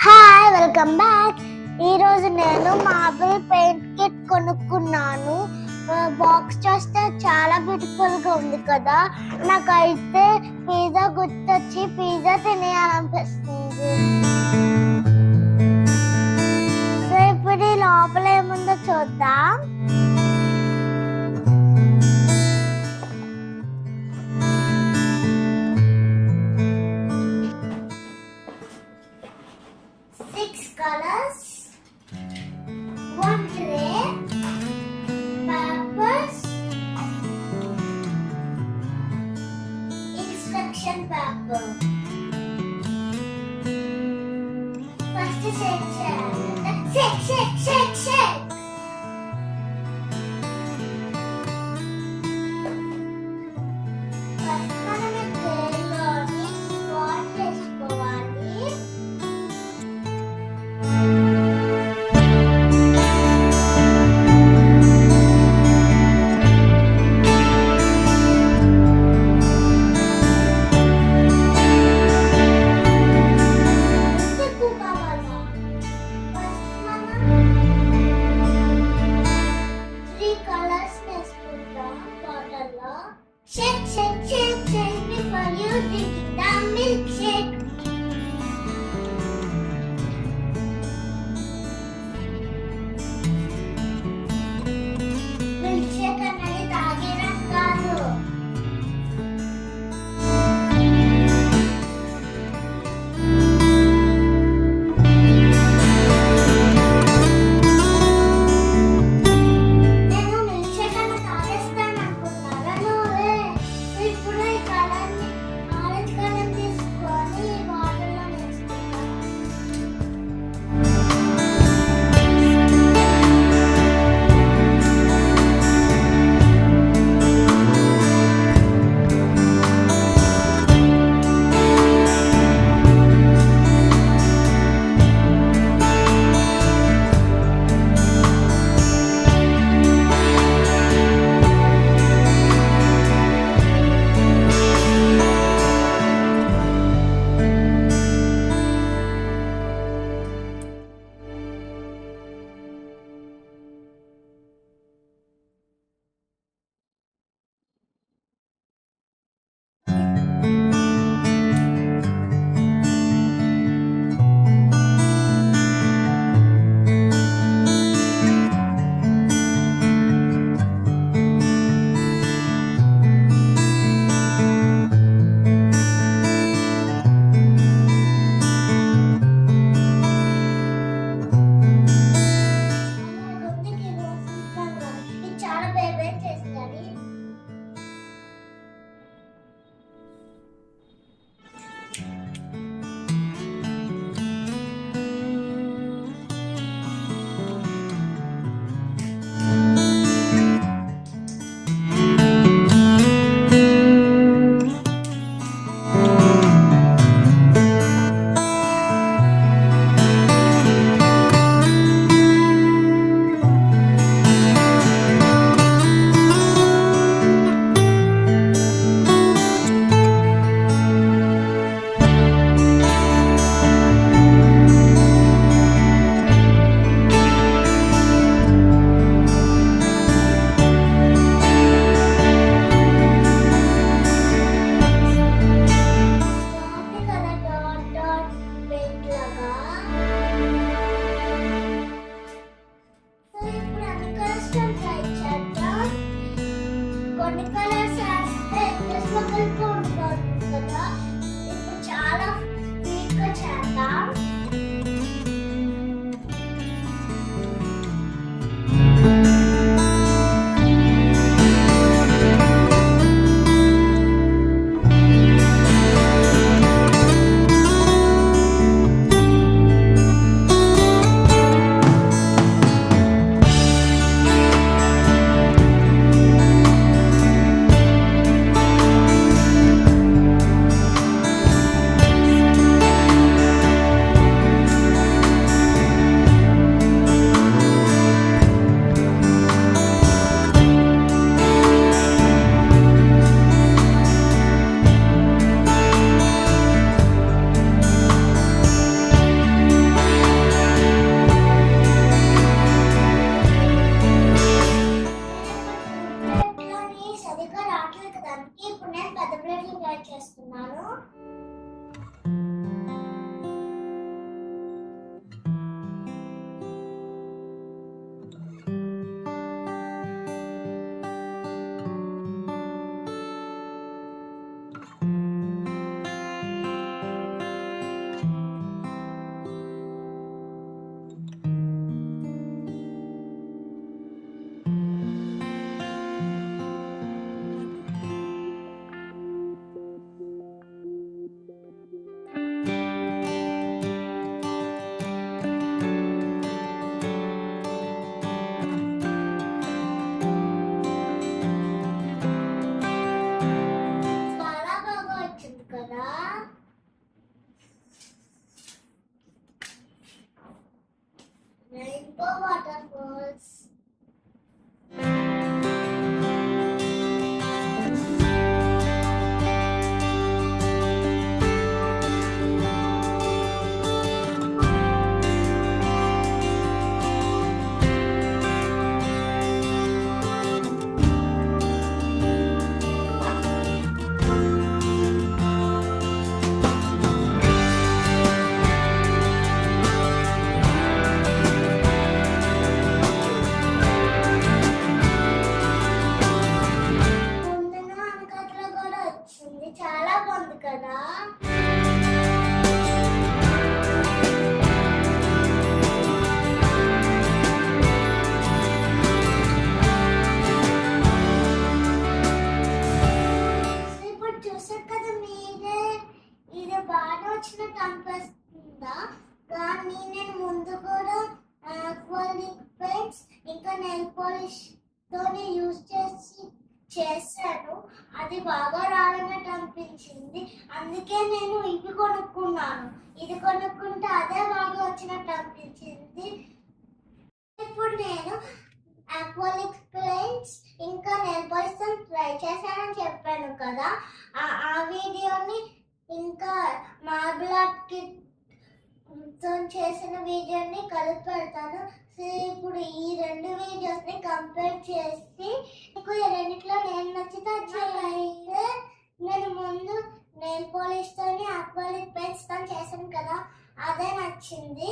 Hi, welcome back. ఈరోజు నేను marble paint kit కొనుక్కున్నాను. బాక్స్ చూస్తే చాలా బ్యూటిఫుల్ గా ఉంది కదా. నాకైతే పిజ్జా గుర్తొచ్చి పిజ్జా తినేయాలనిపిస్తుంది. సో ఇప్పుడు ఈ లోపల ఏముందో చూద్దాం. Colors, one tray, papers, instruction paper. First shake. Prepare చేస్తున్నాను. చాలా బాగా వచ్చింది కదా. Rainbow water falls. ముందున అనకట్ల కూడా వచ్చింది. చాలా బాగుంది కదా. ఇప్పుడు చూసారు కదా మీరే, ఇది బాగా వచ్చినట్టు అనిపిస్తుందా? కానీ నేను ముందు కూడా acrylic paints ఇంకా నెయిల్ పాలిష్ తోనే యూజ్ చేశాను. అది బాగా రాలన్నట్టు అనిపించింది. అందుకే నేను ఇవి కొనుక్కున్నాను. ఇది కొనుక్కుంటే అదే బాగా వచ్చినట్టు అనిపించింది. ఇప్పుడు నేను acrylic paints ఇంకా నెయిల్ పాలిష్ తో ట్రై చేశానని చెప్పాను కదా. ఆ వీడియోని ఇంకా మార్బుల్ ఆర్ట్ కిట్ తో చేసిన వీడియోని కలిపి పెడతాను. సో ఇప్పుడు ఈ రెండు వీడియోస్ ని కంపేర్ చేసి మీకు ఈ రెండిట్లో నేను నచ్చితే చేయండి. నేను ముందు నెయిల్ పాలిష్ తోని acrylic paints తో చేశాను కదా, అదే నచ్చింది.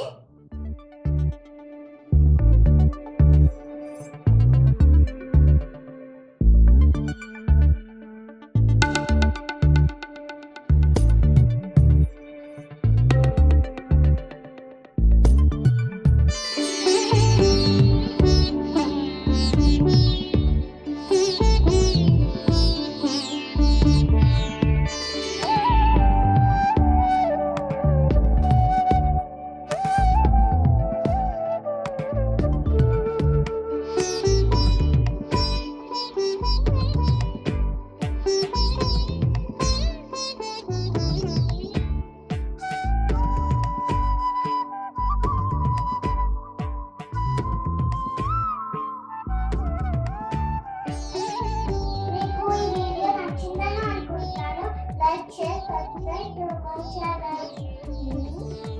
మీకు ఈ వీడియో నచ్చిందని అనుకుంటున్నాను. లైక్ చేసి subscribe to my channel.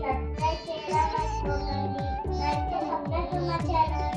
Subscribe చేయడం మర్చిపోకండి. లైక్ చేసి సబ్స్క్రైబ్ టు మై ఛానల్.